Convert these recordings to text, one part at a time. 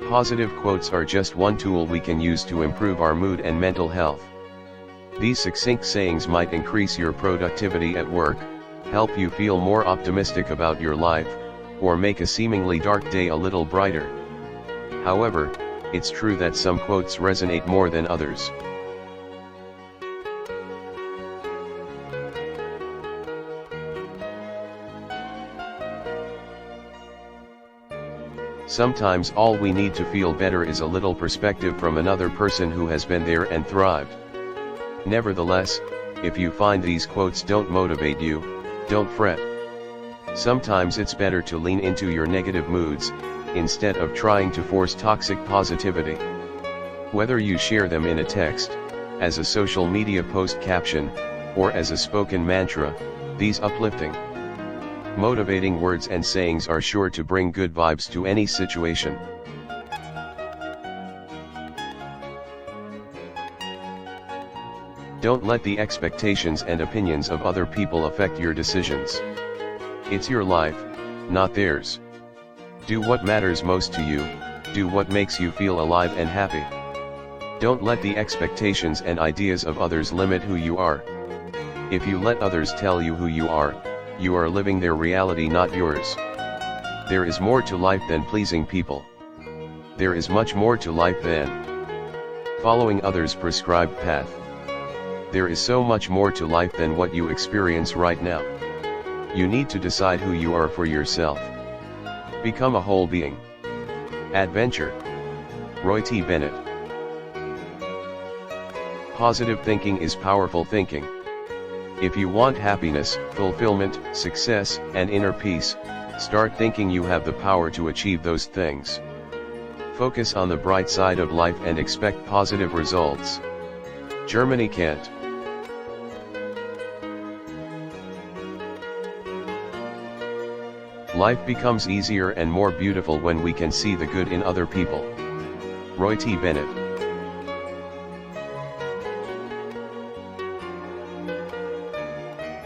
Positive quotes are just one tool we can use to improve our mood and mental health. These succinct sayings might increase your productivity at work, help you feel more optimistic about your life, or make a seemingly dark day a little brighter. However, it's true that some quotes resonate more than others. Sometimes all we need to feel better is a little perspective from another person who has been there and thrived. Nevertheless, if you find these quotes don't motivate you, don't fret. Sometimes it's better to lean into your negative moods, instead of trying to force toxic positivity. Whether you share them in a text, as a social media post caption, or as a spoken mantra, these uplifting, motivating words and sayings are sure to bring good vibes to any situation. Don't let the expectations and opinions of other people affect your decisions. It's your life, not theirs. Do what matters most to you, do what makes you feel alive and happy. Don't let the expectations and ideas of others limit who you are. If you let others tell you who you are living their reality, not yours. There is more to life than pleasing people. There is much more to life than following others' prescribed path. There is so much more to life than what you experience right now. You need to decide who you are for yourself. Become a whole being. Adventure. Roy T. Bennett. Positive thinking is powerful thinking. If you want happiness, fulfillment, success, and inner peace, start thinking you have the power to achieve those things. Focus on the bright side of life and expect positive results. Germany can't. Life becomes easier and more beautiful when we can see the good in other people. Roy T. Bennett.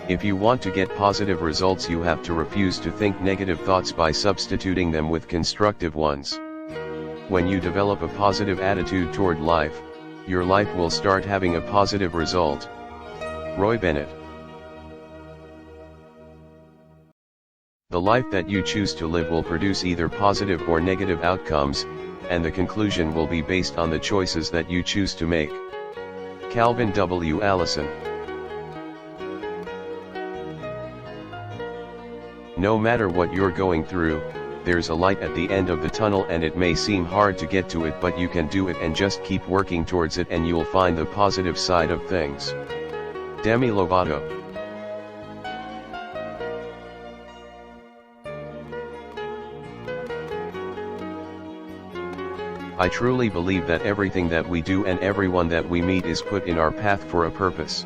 If you want to get positive results, you have to refuse to think negative thoughts by substituting them with constructive ones. When you develop a positive attitude toward life, your life will start having a positive result. Roy Bennett. The life that you choose to live will produce either positive or negative outcomes, and the conclusion will be based on the choices that you choose to make. Calvin W. Allison. No matter what you're going through, there's a light at the end of the tunnel, and it may seem hard to get to it, but you can do it, and just keep working towards it and you'll find the positive side of things. Demi Lovato. I truly believe that everything that we do and everyone that we meet is put in our path for a purpose.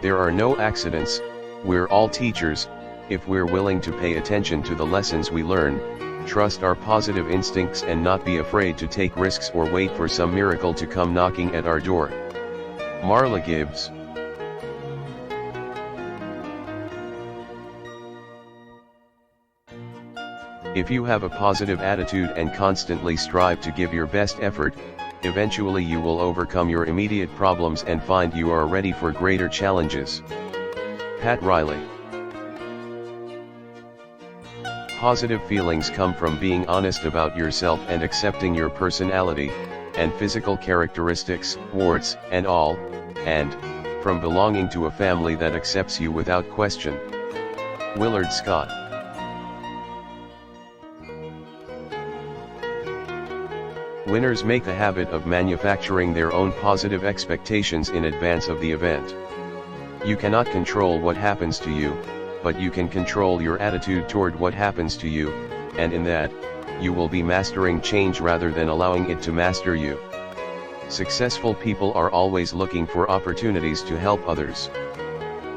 There are no accidents, we're all teachers. If we're willing to pay attention to the lessons we learn, trust our positive instincts and not be afraid to take risks or wait for some miracle to come knocking at our door. Marla Gibbs. If you have a positive attitude and constantly strive to give your best effort, eventually you will overcome your immediate problems and find you are ready for greater challenges. Pat Riley. Positive feelings come from being honest about yourself and accepting your personality and physical characteristics, warts and all, and from belonging to a family that accepts you without question. Willard Scott. Winners make a habit of manufacturing their own positive expectations in advance of the event. You cannot control what happens to you, but you can control your attitude toward what happens to you, and in that, you will be mastering change rather than allowing it to master you. Successful people are always looking for opportunities to help others.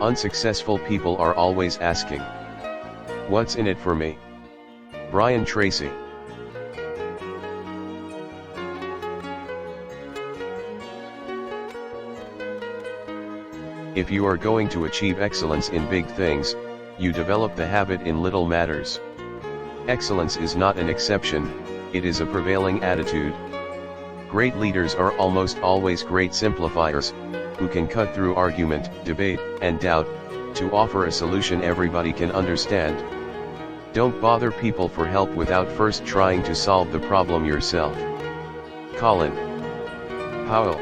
Unsuccessful people are always asking, "What's in it for me?" Brian Tracy. If you are going to achieve excellence in big things, you develop the habit in little matters. Excellence is not an exception, it is a prevailing attitude. Great leaders are almost always great simplifiers, who can cut through argument, debate, and doubt, to offer a solution everybody can understand. Don't bother people for help without first trying to solve the problem yourself. Colin Powell.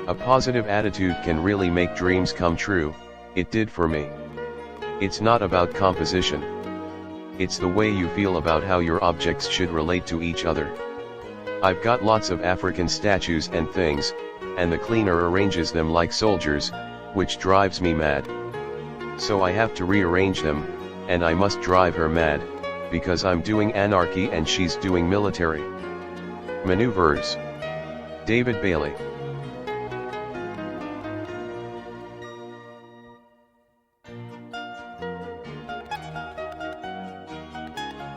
A positive attitude can really make dreams come true. It did for me. It's not about composition. It's the way you feel about how your objects should relate to each other. I've got lots of African statues and things, and the cleaner arranges them like soldiers, which drives me mad. So I have to rearrange them, and I must drive her mad, because I'm doing anarchy and she's doing military maneuvers. David Bailey.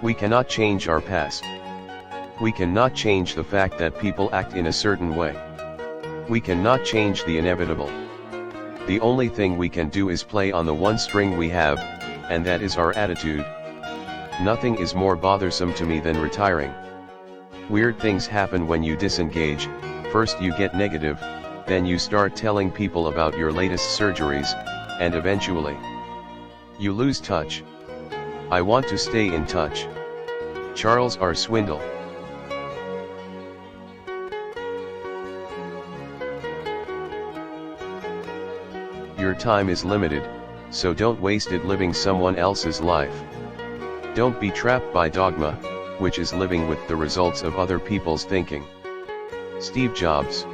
We cannot change our past. We cannot change the fact that people act in a certain way. We cannot change the inevitable. The only thing we can do is play on the one string we have, and that is our attitude. Nothing is more bothersome to me than retiring. Weird things happen when you disengage. First you get negative, then you start telling people about your latest surgeries, and eventually you lose touch. I want to stay in touch. Charles R. Swindle. Your time is limited, so don't waste it living someone else's life. Don't be trapped by dogma, which is living with the results of other people's thinking. Steve Jobs.